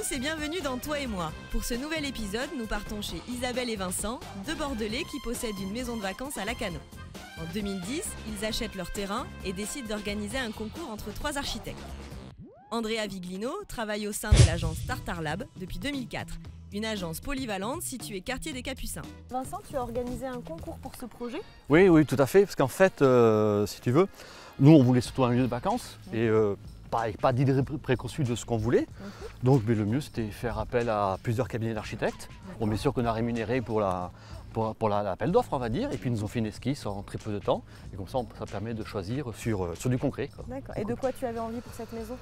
tous et bienvenue dans Toi et moi. Pour ce nouvel épisode, nous partons chez Isabelle et Vincent, deux Bordelais qui possèdent une maison de vacances à Lacanau. En 2010, ils achètent leur terrain et décident d'organiser un concours entre 3 architectes. Andrea Viglino travaille au sein de l'agence Tartar Lab depuis 2004, une agence polyvalente située quartier des Capucins. Vincent, tu as organisé un concours pour ce projet ? Oui, tout à fait, parce qu'en fait, si tu veux, nous on voulait surtout un lieu de vacances et pas d'idée préconçue de ce qu'on voulait. Donc mais le mieux c'était faire appel à plusieurs cabinets d'architectes. Bon, bien sûr qu'on a rémunéré pour l'appel d'offres, on va dire, et puis ils nous ont fait une esquisse en très peu de temps. Et comme ça, ça permet de choisir sur du concret. D'accord. Et de quoi tu avais envie pour cette maison ?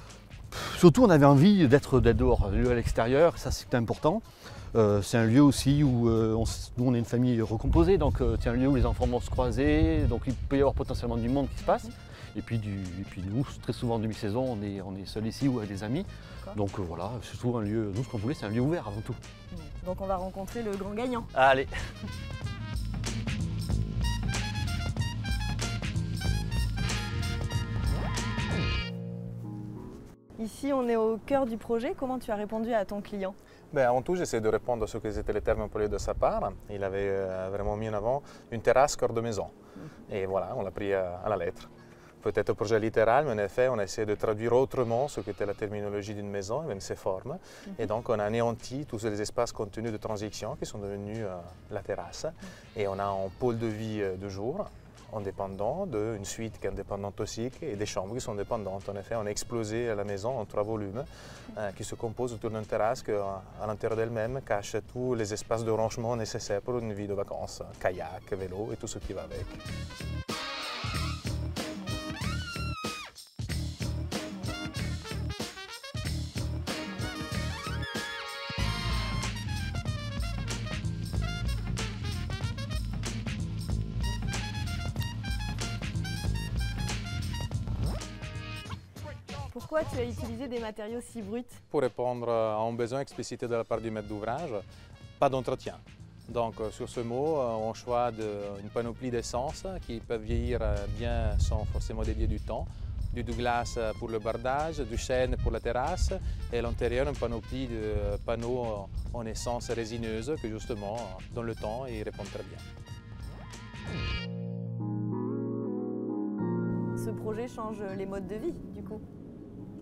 Surtout, on avait envie d'être dehors, un lieu à l'extérieur, ça c'est important. C'est un lieu aussi où nous on est une famille recomposée, donc c'est un lieu où les enfants vont se croiser, donc il peut y avoir potentiellement du monde qui se passe. Et puis nous, très souvent en demi-saison, on est seul ici ou avec des amis. Donc voilà, c'est surtout un lieu, nous ce qu'on voulait c'est un lieu ouvert avant tout. Donc on va rencontrer le grand gagnant. Allez. Ici, on est au cœur du projet. Comment tu as répondu à ton client ? Avant tout, j'essaie de répondre à ce que étaient les termes employés de sa part. Il avait vraiment mis en avant une terrasse cœur de maison. Et voilà, on l'a pris à la lettre. Peut-être un projet littéral, mais en effet, on a essayé de traduire autrement ce qu'était la terminologie d'une maison, même ses formes. Et donc, on a anéanti tous les espaces contenus de transition qui sont devenus la terrasse. Et on a un pôle de vie de jour, indépendant, une suite qui est indépendante aussi, et des chambres qui sont indépendantes. En effet, on a explosé la maison en 3 volumes qui se composent autour d'une terrasse qui, à l'intérieur d'elle-même, cache tous les espaces de rangement nécessaires pour une vie de vacances, kayak, vélo et tout ce qui va avec. Pourquoi tu as utilisé des matériaux si bruts ? Pour répondre à un besoin explicité de la part du maître d'ouvrage, pas d'entretien. Donc sur ce mot, on choisit une panoplie d'essences qui peuvent vieillir bien sans forcément dédier du temps. Du Douglas pour le bardage, du chêne pour la terrasse et à l'intérieur une panoplie de panneaux en essence résineuse que justement, dans le temps, ils répondent très bien. Ce projet change les modes de vie, du coup ?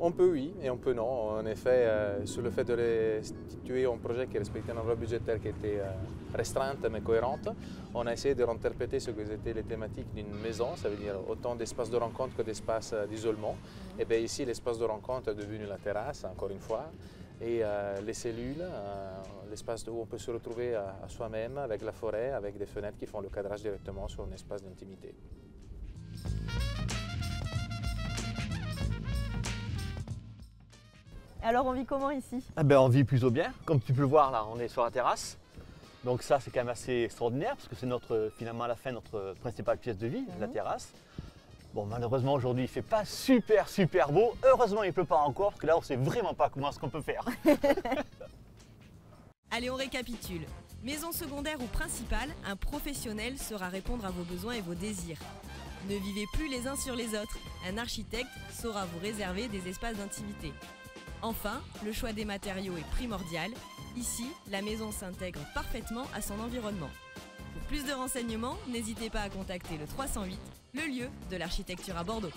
On peut oui et on peut non. En effet, sur le fait de restituer un projet qui respectait une enveloppe budgétaire qui était restreinte mais cohérente, on a essayé de réinterpréter ce que étaient les thématiques d'une maison, ça veut dire autant d'espaces de rencontre que d'espaces d'isolement. Et bien ici, l'espace de rencontre est devenu la terrasse, encore une fois, et les cellules, l'espace où on peut se retrouver à soi-même avec la forêt, avec des fenêtres qui font le cadrage directement sur un espace d'intimité. Alors on vit comment ici ? On vit plutôt bien, comme tu peux le voir là, on est sur la terrasse. Donc ça c'est quand même assez extraordinaire parce que c'est finalement à la fin notre principale pièce de vie, la terrasse. Bon malheureusement aujourd'hui il ne fait pas super beau, heureusement il ne pleut pas encore parce que là on ne sait vraiment pas comment ce qu'on peut faire. Allez on récapitule. Maison secondaire ou principale, un professionnel saura répondre à vos besoins et vos désirs. Ne vivez plus les uns sur les autres, un architecte saura vous réserver des espaces d'intimité. Enfin, le choix des matériaux est primordial. Ici, la maison s'intègre parfaitement à son environnement. Pour plus de renseignements, n'hésitez pas à contacter le 308, le lieu de l'architecture à Bordeaux.